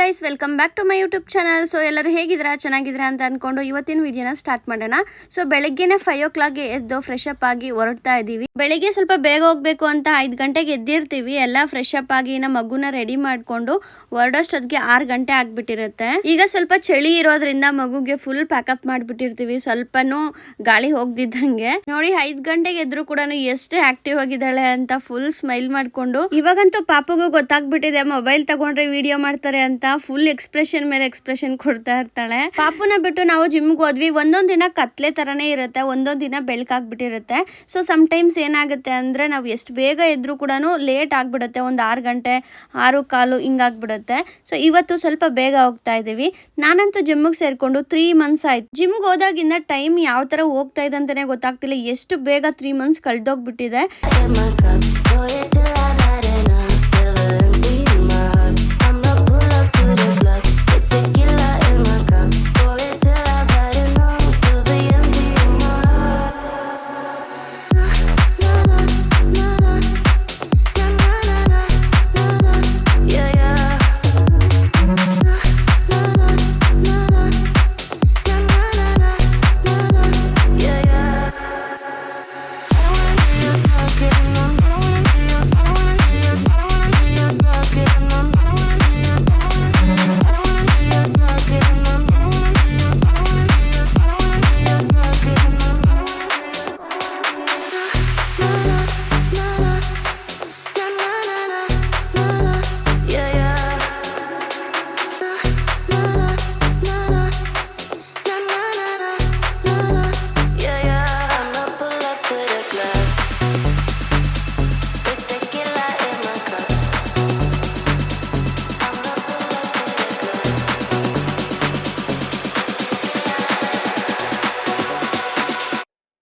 Guys, welcome back to my YouTube channel. So ಎಲ್ಲರೂ ಹೇಗಿದ್ದೀರಾ, ಚೆನ್ನಾಗಿದ್ದೀರಾ ಅಂತ ಅಂದ್ಕೊಂಡು ಇವತ್ತಿನ ವಿಡಿಯೋನ ಸ್ಟಾರ್ಟ್ ಮಾಡೋಣ. ಸೊ ಬೆಳಗ್ಗೆನೆ 5 o'clockಗೆ ಎದ್ದು ಫ್ರೆಶ್ ಅಪ್ ಆಗಿ ಹೊರಡ್ತಾ ಇದ್ದೀವಿ. ಬೆಳಗ್ಗೆ ಸ್ವಲ್ಪ ಬೇಗ ಹೋಗಬೇಕು ಅಂತ 5 ಗಂಟೆಗೆ ಎದ್ದಿರ್ತೀವಿ. ಎಲ್ಲ ಫ್ರೆಶ್ ಅಪ್ ಆಗಿ ನಮ್ಮ ಮಗುನ ರೆಡಿ ಮಾಡಿಕೊಂಡು ಹೊರಡೋಷ್ಟೊತ್ತಿಗೆ 6 ಗಂಟೆ ಆಗಿಬಿಟ್ಟಿರುತ್ತೆ. ಈಗ ಸ್ವಲ್ಪ ಚಳಿ ಇರೋದ್ರಿಂದ ಮಗುಗೆ ಫುಲ್ ಪ್ಯಾಕಪ್ ಮಾಡಿಬಿಟ್ಟಿರ್ತೀವಿ, ಸ್ವಲ್ಪನೂ ಗಾಳಿ ಹೋಗ್ದಿದ್ದಂಗೆ. ನೋಡಿ 5 ಗಂಟೆಗೆ ಎದ್ರು ಕೂಡ ಎಷ್ಟು ಆಕ್ಟಿವ್ ಆಗಿದ್ದಾಳೆ ಅಂತ ಫುಲ್ ಸ್ಮೈಲ್ ಮಾಡ್ಕೊಂಡು. ಇವಾಗಂತೂ ಪಾಪಗೂ ಗೊತ್ತಾಗ್ಬಿಟ್ಟಿದೆ ಮೊಬೈಲ್ ತಗೊಂಡ್ರೆ ವಿಡಿಯೋ ಮಾಡ್ತಾರೆ ಅಂತ. ಫುಲ್ ಎಕ್ಸ್ಪ್ರೆಷನ್ ಮೇಲೆ ಎಕ್ಸ್ಪ್ರೆಷನ್ ಕೊಡ್ತಾ ಇರ್ತಾಳೆ. ಪಾಪುನ ಬಿಟ್ಟು ನಾವು ಜಿಮ್ಗೆ ಹೋದ್ವಿ. ಒಂದೊಂದ್ ದಿನ ಕತ್ಲೆ ತರನೇ ಇರುತ್ತೆ, ಒಂದೊಂದ್ ದಿನ ಬೆಳಕಾಗ್ಬಿಟ್ಟಿರುತ್ತೆ. ಸೊ ಸಮ್ ಟೈಮ್ಸ್ ಏನಾಗುತ್ತೆ ಅಂದ್ರೆ ನಾವು ಎಷ್ಟು ಬೇಗ ಎದ್ರು ಕೂಡ ಲೇಟ್ ಆಗ್ಬಿಡುತ್ತೆ, ಒಂದು 6 ಗಂಟೆ 6:15 ಹಿಂಗಾಗ್ಬಿಡುತ್ತೆ. ಸೊ ಇವತ್ತು ಸ್ವಲ್ಪ ಬೇಗ ಹೋಗ್ತಾ ಇದೀವಿ. ನಾನಂತೂ ಜಿಮ್ಗೆ ಸೇರ್ಕೊಂಡು 3 months ಆಯ್ತು. ಜಿಮ್ಗೆ ಹೋದಾಗಿಂದ ಟೈಮ್ ಯಾವ ತರ ಹೋಗ್ತಾ ಇದೆ ಅಂತಾನೆ ಗೊತ್ತಾಗ್ತಿಲ್ಲ. ಎಷ್ಟು ಬೇಗ 3 months ಕಳ್ದೋಗ್ಬಿಟ್ಟಿದೆ.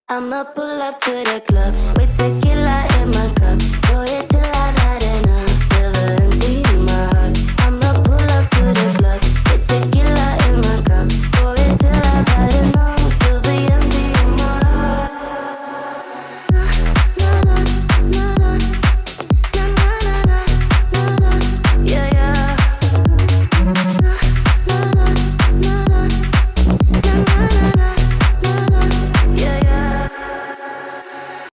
I'ma pull up to the club with tequila in my cup. Pour it till I've had enough. Feel the empty in my heart. I'ma pull up to the club with tequila in my cup. Pour it till I've had enough. Feel the empty in my heart. Na na na na na na na na na. Yeah yeah. Na na na na na na na.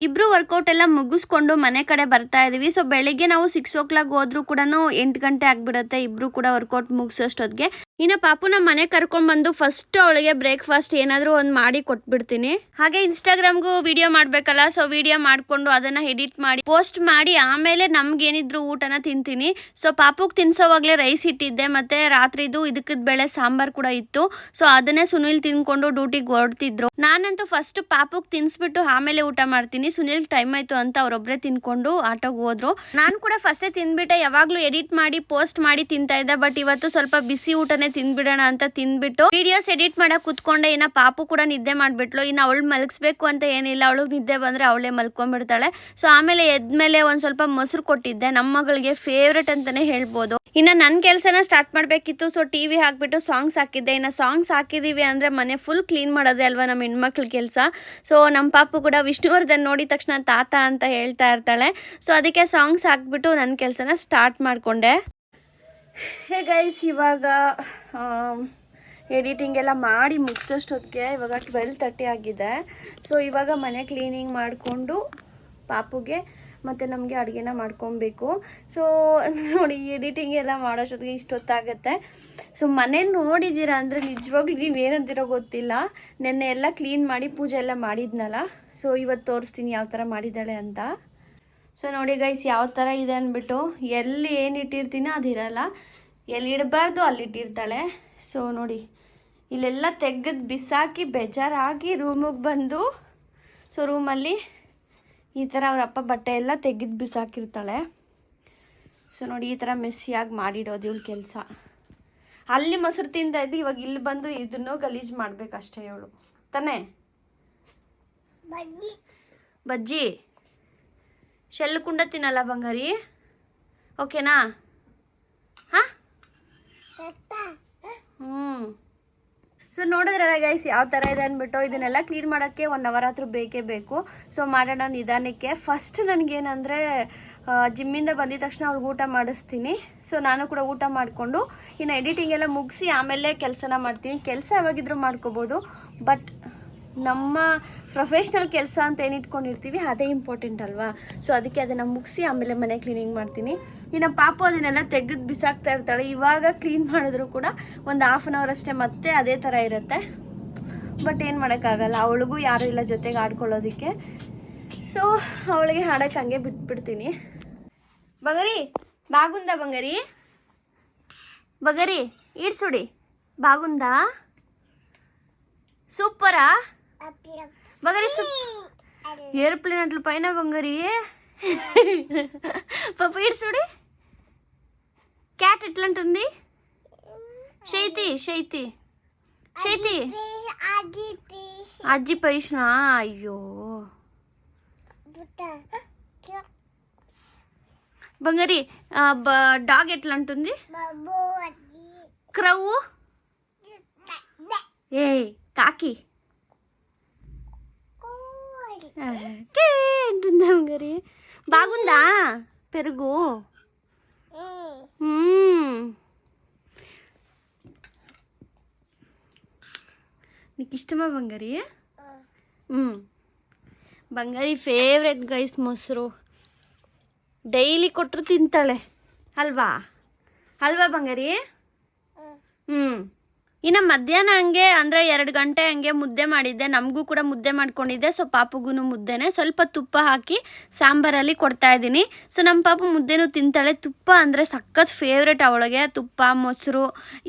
ಇಬ್ರು workout ಎಲ್ಲ ಮುಗಿಸ್ಕೊಂಡು ಮನೆ ಕಡೆ ಬರ್ತಾ ಇದೀವಿ. So ಬೆಳಿಗ್ಗೆ ನಾವು 6 o'clock ಹೋದ್ರು ಕೂಡ 8 ಗಂಟೆ ಆಗ್ಬಿಡುತ್ತೆ ಇಬ್ರು ಕೂಡ ವರ್ಕೌಟ್ ಮುಗಿಸೋಷ್ಟೊತ್ತಿಗೆ. ಇನ್ನು ಪಾಪುನ ಮನೆ ಕರ್ಕೊಂಡ್ ಬಂದು ಫಸ್ಟ್ ಅವಳಿಗೆ ಬ್ರೇಕ್ಫಾಸ್ಟ್ ಏನಾದ್ರು ಒಂದು ಮಾಡಿ ಕೊಟ್ಬಿಡ್ತೀನಿ. ಹಾಗೆ ಇನ್ಸ್ಟಾಗ್ರಾಮ್ಗೂ ವಿಡಿಯೋ ಮಾಡ್ಬೇಕಲ್ಲ, ಸೊ ವಿಡಿಯೋ ಮಾಡ್ಕೊಂಡು ಅದನ್ನ ಎಡಿಟ್ ಮಾಡಿ ಪೋಸ್ಟ್ ಮಾಡಿ ಆಮೇಲೆ ನಮ್ಗೇನಿದ್ರು ಊಟನ ತಿಂತೀನಿ. ಸೊ ಪಾಪುಗ್ ತಿನ್ಸೋವಾಗ್ಲೇ ರೈಸ್ ಇಟ್ಟಿದ್ದೆ, ಮತ್ತೆ ರಾತ್ರಿದು ಇದಕ್ಕದ ಬೇಳೆ ಸಾಂಬಾರ್ ಕೂಡ ಇತ್ತು. ಸೊ ಅದನ್ನೇ ಸುನಿಲ್ ತಿನ್ಕೊಂಡು ಡ್ಯೂಟಿಗೆ ಹೊರಡ್ತಿದ್ರು. ನಾನಂತೂ ಫಸ್ಟ್ ಪಾಪುಗ್ ತಿನ್ಸ್ಬಿಟ್ಟು ಆಮೇಲೆ ಊಟ ಮಾಡ್ತೀನಿ. ಸುನಿಲ್ ಟೈಮ್ ಆಯ್ತು ಅಂತ ಅವ್ರೊಬ್ರೆ ತಿನ್ಕೊಂಡು ಆಟೋಗೆ ಹೋದ್ರು. ನಾನು ಕೂಡ ಫಸ್ಟೇ ತಿಂದ್ಬಿಟ್ಟೆ. ಯಾವಾಗ್ಲೂ ಎಡಿಟ್ ಮಾಡಿ ಪೋಸ್ಟ್ ಮಾಡಿ ತಿಂತಾ ಇದ್ದೆ, ಬಟ್ ಇವತ್ತು ಸ್ವಲ್ಪ ಬಿಸಿ ಊಟನೇ ತಿಂದ್ಬಿಡೋಣ ಅಂತ ತಿಂದ್ಬಿಟ್ಟು ವಿಡಿಯೋಸ್ ಎಡಿಟ್ ಮಾಡಕ್ ಕುತ್ಕೊಂಡೆ. ಇನ್ನ ಪಾಪು ಕೂಡ ನಿದ್ದೆ ಮಾಡ್ಬಿಟ್ಲು. ಇನ್ನು ಅವಳು ಮಲಗಿಸ್ಬೇಕು ಅಂತ ಏನಿಲ್ಲ, ಅವಳಿಗೆ ನಿದ್ದೆ ಬಂದ್ರೆ ಅವಳೇ ಮಲ್ಕೊಂಡ್ಬಿಡ್ತಾಳೆ. ಸೊ ಆಮೇಲೆ ಎದ್ಮೇಲೆ ಒಂದ್ ಸ್ವಲ್ಪ ಮೊಸರು ಕೊಟ್ಟಿದ್ದೆ, ನಮ್ಮ ಮಗಳಿಗೆ ಫೇವ್ರೆಟ್ ಅಂತಾನೆ ಹೇಳ್ಬೋದು. ಇನ್ನು ನನ್ನ ಕೆಲಸನ ಸ್ಟಾರ್ಟ್ ಮಾಡಬೇಕಿತ್ತು. ಸೊ ಟಿವಿ ಹಾಕ್ಬಿಟ್ಟು ಸಾಂಗ್ಸ್ ಹಾಕಿದ್ದೆ. ಇನ್ನು ಸಾಂಗ್ಸ್ ಹಾಕಿದೀವಿ ಅಂದರೆ ಮನೆ ಫುಲ್ ಕ್ಲೀನ್ ಮಾಡೋದೇ ಅಲ್ವಾ ನಮ್ಮ ಹೆಣ್ಮಕ್ಳ ಕೆಲಸ. ಸೊ ನಮ್ಮ ಪಾಪು ಕೂಡ ವಿಷ್ಣುವರ್ಧನ್ ನೋಡಿದ ತಕ್ಷಣ ತಾತ ಅಂತ ಹೇಳ್ತಾ ಇರ್ತಾಳೆ. ಸೊ ಅದಕ್ಕೆ ಸಾಂಗ್ಸ್ ಹಾಕ್ಬಿಟ್ಟು ನನ್ನ ಕೆಲಸನ ಸ್ಟಾರ್ಟ್ ಮಾಡಿಕೊಂಡೆ. ಹೇ ಗೈಸ್, ಇವಾಗ ಎಡಿಟಿಂಗ್ ಎಲ್ಲ ಮಾಡಿ ಮುಗಿಸೋಷ್ಟೊತ್ತಿಗೆ ಇವಾಗ 12:30 ಆಗಿದೆ. ಸೊ ಇವಾಗ ಮನೆ ಕ್ಲೀನಿಂಗ್ ಮಾಡಿಕೊಂಡು ಪಾಪುಗೆ ಮತ್ತು ನಮಗೆ ಅಡುಗೆನ ಮಾಡ್ಕೊಬೇಕು. ಸೊ ನೋಡಿ ಎಡಿಟಿಂಗ್ ಎಲ್ಲ ಮಾಡೋಷ್ಟೊತ್ತಿಗೆ ಇಷ್ಟೊತ್ತಾಗುತ್ತೆ. ಸೊ ಮನೆ ನೋಡಿದ್ದೀರಾ ಅಂದರೆ ನಿಜವಾಗ್ಲೂ ನೀವೇನಂತಿರೋ ಗೊತ್ತಿಲ್ಲ. ನೆನ್ನೆ ಎಲ್ಲ ಕ್ಲೀನ್ ಮಾಡಿ ಪೂಜೆ ಎಲ್ಲ ಮಾಡಿದ್ನಲ್ಲ. ಸೊ ಇವತ್ತು ತೋರಿಸ್ತೀನಿ ಯಾವ ಥರ ಮಾಡಿದ್ದಾಳೆ ಅಂತ. ಸೊ ನೋಡಿ ಗೈಸ್ ಯಾವ ಥರ ಇದೆ ಅಂದ್ಬಿಟ್ಟು, ಎಲ್ಲಿ ಏನು ಇಟ್ಟಿರ್ತೀನೋ ಅದಿರಲ್ಲ, ಎಲ್ಲಿ ಇಡಬಾರ್ದು ಅಲ್ಲಿಟ್ಟಿರ್ತಾಳೆ. ಸೊ ನೋಡಿ ಇಲ್ಲೆಲ್ಲ ತೆಗೆದು ಬಿಸಾಕಿ ಬೇಜಾರಾಗಿ ರೂಮಿಗೆ ಬಂದು, ಸೊ ರೂಮಲ್ಲಿ ಈ ಥರ ಅವರಪ್ಪ ಬಟ್ಟೆ ಎಲ್ಲ ತೆಗೆದು ಬಿಸಾಕಿರ್ತಾಳೆ. ಸೊ ನೋಡಿ ಈ ಥರ ಮೆಸ್ಸಿಯಾಗಿ ಮಾಡಿಡೋದು ಇವಳು ಕೆಲಸ. ಅಲ್ಲಿ ಮೊಸರು ತಿಂದ ಇದ್ದು ಇವಾಗ ಇಲ್ಲಿ ಬಂದು ಇದನ್ನು ಗಲೀಜು ಮಾಡಬೇಕಷ್ಟೇ ಇವಳು ತಾನೇ. ಬಜ್ಜಿ ಶೆಲ್ ಕುಂಡ ತಿನ್ನಲ್ಲ ಬಂಗಾರಿ, ಓಕೆನಾ? ಹಾಂ ಸೊ ನೋಡಿದ್ರಲ್ಲ ಗೈಸ್ ಯಾವ ಥರ ಇದೆ ಅಂದ್ಬಿಟ್ಟು. ಇದನ್ನೆಲ್ಲ ಕ್ಲೀನ್ ಮಾಡೋಕ್ಕೆ 1 hour ಆದರೂ ಬೇಕೇ ಬೇಕು. ಸೊ ಮಾಡೋಣ ನಿಧಾನಕ್ಕೆ. ಫಸ್ಟ್ ನನಗೇನಂದರೆ ಜಿಮ್ಮಿಂದ ಬಂದಿದ ತಕ್ಷಣ ಅವ್ಳಿಗೆ ಊಟ ಮಾಡಿಸ್ತೀನಿ. ಸೊ ನಾನು ಕೂಡ ಊಟ ಮಾಡಿಕೊಂಡು ಇನ್ನು ಎಡಿಟಿಂಗ್ ಎಲ್ಲ ಮುಗಿಸಿ ಆಮೇಲೆ ಕೆಲಸನ ಮಾಡ್ತೀನಿ. ಕೆಲಸ ಯಾವಾಗಿದ್ರೂ ಮಾಡ್ಕೋಬೋದು, ಬಟ್ ನಮ್ಮ ಪ್ರೊಫೆಷ್ನಲ್ ಕೆಲಸ ಅಂತ ಏನು ಇಟ್ಕೊಂಡಿರ್ತೀವಿ ಅದೇ ಇಂಪಾರ್ಟೆಂಟ್ ಅಲ್ವಾ. ಸೊ ಅದಕ್ಕೆ ಅದನ್ನು ಮುಗಿಸಿ ಆಮೇಲೆ ಮನೆ ಕ್ಲೀನಿಂಗ್ ಮಾಡ್ತೀನಿ. ಇನ್ನು ಪಾಪು ಅದನ್ನೆಲ್ಲ ತೆಗೆದು ಬಿಸಾಕ್ತಾ ಇರ್ತಾಳೆ. ಇವಾಗ ಕ್ಲೀನ್ ಮಾಡಿದ್ರು ಕೂಡ ಒಂದು ಹಾಫ್ ಆನ್ ಅವರ್ ಅಷ್ಟೇ, ಮತ್ತೆ ಅದೇ ಥರ ಇರುತ್ತೆ. ಬಟ್ ಏನು ಮಾಡೋಕ್ಕಾಗಲ್ಲ, ಅವಳಿಗೂ ಯಾರೂ ಇಲ್ಲ ಜೊತೆಗೆ ಆಡ್ಕೊಳ್ಳೋದಕ್ಕೆ. ಸೊ ಅವಳಿಗೆ ಹಾಡೋಕ್ಕೆ ಹಂಗೆ ಬಿಟ್ಬಿಡ್ತೀನಿ. ಬಗರಿ ಬಾಗುಂದ ಬಂಗರಿ ಬಗರಿ ಈಡ್ಸುಡಿ ಬಾಗುಂದ సూపరా బగరి ఏరోప్లేన్ అట్ల పైన బంగారి పాప ఈడ్సుడి క్యాట్ ఎట్లంటుంది శైతి శైతి శైతి అజ్జి పైష్ణ అయ్యో బంగారి డాగ్ ఎట్లంటుంది క్రౌ ఏ కాకి అంటుందా బంగారి బాగుందా పెరుగు నీకు ఇష్టమా బంగారి బంగారి ಫೇವ್ರೆಟ್ ಗೈಸ್ ಮೊಸರು ಡೈಲಿ ಕೊಟ್ಟರು ತಿಂತಾಳೆ ಅಲ್ವಾ ಅಲ್ವಾ ಬಂಗಾರಿ ಇನ್ನು ಮಧ್ಯಾಹ್ನ ಹಂಗೆ ಅಂದರೆ 2 ಗಂಟೆ ಹಂಗೆ ಮುದ್ದೆ ಮಾಡಿದ್ದೆ. ನಮಗೂ ಕೂಡ ಮುದ್ದೆ ಮಾಡ್ಕೊಂಡಿದ್ದೆ. ಸೊ ಪಾಪುಗೂ ಮುದ್ದೆನೇ ಸ್ವಲ್ಪ ತುಪ್ಪ ಹಾಕಿ ಸಾಂಬಾರಲ್ಲಿ ಕೊಡ್ತಾ ಇದ್ದೀನಿ. ಸೊ ನಮ್ಮ ಪಾಪು ಮುದ್ದೆನೂ ತಿಂತಾಳೆ. ತುಪ್ಪ ಅಂದರೆ ಸಖತ್ ಫೇವ್ರೆಟ್ ಅವಳಿಗೆ. ತುಪ್ಪ ಮೊಸರು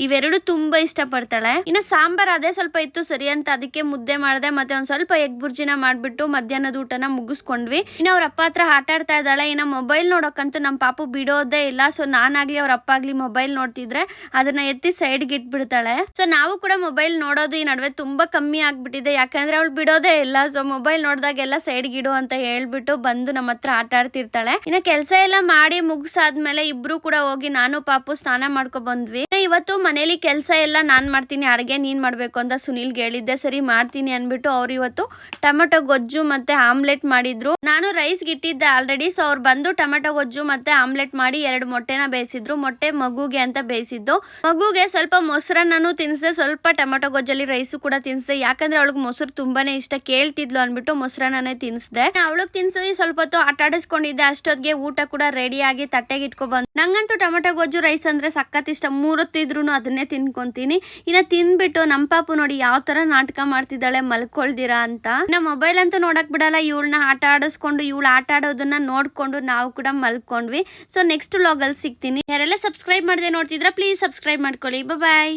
ಇವೆರಡು ತುಂಬ ಇಷ್ಟಪಡ್ತಾಳೆ. ಇನ್ನು ಸಾಂಬಾರು ಅದೇ ಸ್ವಲ್ಪ ಇತ್ತು ಸರಿ ಅಂತ ಅದಕ್ಕೆ ಮುದ್ದೆ ಮಾಡಿದೆ. ಮತ್ತು ಒಂದು ಸ್ವಲ್ಪ ಎಗ್ ಬುರ್ಜಿನ ಮಾಡಿಬಿಟ್ಟು ಮಧ್ಯಾಹ್ನದ ಊಟನ ಮುಗಿಸ್ಕೊಂಡ್ವಿ. ಇನ್ನು ಅವ್ರ ಅಪ್ಪ ಹತ್ರ ಆಟ ಆಡ್ತಾ ಇದ್ದಾಳೆ. ಇನ್ನು ಮೊಬೈಲ್ ನೋಡೋಕ್ಕಂತೂ ನಮ್ಮ ಪಾಪು ಬಿಡೋದೇ ಇಲ್ಲ. ಸೊ ನಾನಾಗಲಿ ಅವ್ರ ಅಪ್ಪ ಆಗಲಿ ಮೊಬೈಲ್ ನೋಡ್ತಿದ್ರೆ ಅದನ್ನು ಎತ್ತಿ ಸೈಡ್ಗೆ ಇಟ್ಬಿಡ್ತಾಳೆ. ಸೊ ನಾವು ಕೂಡ ಮೊಬೈಲ್ ನೋಡೋದು ಈ ನಡುವೆ ತುಂಬ ಕಮ್ಮಿ ಆಗಿಬಿಟ್ಟಿದೆ. ಯಾಕಂದರೆ ಅವಳು ಬಿಡೋದೇ ಇಲ್ಲ. ಸೊ ಮೊಬೈಲ್ ನೋಡಿದಾಗೆಲ್ಲ ಸೈಡ್ಗೆ ಇಡು ಅಂತ ಹೇಳ್ಬಿಟ್ಟು ಬಂದು ನಮ್ಮ ಹತ್ರ ಆಟ ಆಡ್ತಿರ್ತಾಳೆ. ಇನ್ನು ಕೆಲಸ ಎಲ್ಲ ಮಾಡಿ ಮುಗಿಸಾದ್ಮೇಲೆ ಇಬ್ರು ಕೂಡ ಹೋಗಿ ನಾನು ಪಾಪು ಸ್ನಾನ ಮಾಡ್ಕೊ ಬಂದ್ವಿ. ಇವತ್ತು ಮನೇಲಿ ಕೆಲಸ ಎಲ್ಲ ನಾನು ಮಾಡ್ತೀನಿ, ಅಡುಗೆ ನೀನು ಮಾಡಬೇಕು ಅಂತ ಸುನಿಲ್ಗೆ ಹೇಳಿದ್ದೆ. ಸರಿ ಮಾಡ್ತೀನಿ ಅಂದ್ಬಿಟ್ಟು ಅವ್ರು ಇವತ್ತು ಟೊಮೆಟೊ ಗೊಜ್ಜು ಮತ್ತು ಆಮ್ಲೆಟ್ ಮಾಡಿದ್ರು. ನಾನು ರೈಸ್ಗೆ ಇಟ್ಟಿದ್ದೆ ಆಲ್ರೆಡಿ. ಸೊ ಅವ್ರು ಬಂದು ಟೊಮೆಟೊ ಗೊಜ್ಜು ಮತ್ತು ಆಮ್ಲೆಟ್ ಮಾಡಿ 2 ಮೊಟ್ಟೆನ ಬೇಯಿಸಿದ್ರು. ಮೊಟ್ಟೆ ಮಗುಗೆ ಅಂತ ಬೇಯಿಸಿದ್ದು. ಮಗುಗೆ ಸ್ವಲ್ಪ ಮೊಸರನ್ನೂ ತಿನ್ನಿಸಿದೆ, ಸ್ವಲ್ಪ ಟೊಮೆಟೊ ಗೊಜ್ಜಲ್ಲಿ ರೈಸು ಕೂಡ ತಿನ್ನಿಸಿದೆ. ಯಾಕಂದ್ರೆ ಅವಳಿಗೆ ಮೊಸರು ತುಂಬಾನೇ ಇಷ್ಟ, ಕೇಳ್ತಿದ್ಲು ಅಂದ್ಬಿಟ್ಟು ಮೊಸರನ್ನೇ ತಿನ್ನಿಸಿದೆ. ಅವಳಿಗೆ ತಿನ್ನಿಸಿ ಸ್ವಲ್ಪ ಹೊತ್ತು ಆಟ ಆಡಿಸ್ಕೊಂಡಿದ್ದೆ. ಅಷ್ಟೊತ್ತಿಗೆ ಊಟ ಕೂಡ ರೆಡಿಯಾಗಿ ತಟ್ಟೆಗೆ ಇಟ್ಕೊಬಂದು. ನಂಗಂತೂ ಟೊಮೆಟೊ ಗೊಜ್ಜು ರೈಸ್ ಅಂದ್ರೆ ಸಖತ್ ಇಷ್ಟ. 3 ಹೊತ್ತಿದ್ರು ಅದನ್ನೇ ತಿನ್ಕೊಂತೀನಿ. ಇನ್ನು ತಿಂದ್ಬಿಟ್ಟು ನಮ್ಮ ಪಾಪು ನೋಡಿ ಯಾವ ತರ ನಾಟಕ ಮಾಡ್ತಿದ್ದಾಳೆ ಮಲ್ಕೊಳ್ದಿರಾ ಅಂತ. ಇನ್ನು ಮೊಬೈಲ್ ಅಂತೂ ನೋಡಕ್ ಬಿಡಲ್ಲ. ಇವಳನ್ನ ಆಟ ಆಡಿಸ್ಕೊಂಡು ಇವಳು ಆಟ ಆಡೋದನ್ನ ನೋಡ್ಕೊಂಡು ನಾವು ಕೂಡ ಮಲ್ಕೊಂಡ್ವಿ. ಸೊ ನೆಕ್ಸ್ಟ್ ವ್ಲಾಗ್ ಅಲ್ಲಿ ಸಿಗ್ತೀನಿ. ಯಾರೆಲ್ಲ ಸಬ್ಸ್ಕ್ರೈಬ್ ಮಾಡದೆ ನೋಡ್ತಿದ್ರ ಪ್ಲೀಸ್ ಸಬ್ಸ್ಕ್ರೈಬ್ ಮಾಡ್ಕೊಳ್ಳಿ. ಬಾಯ್.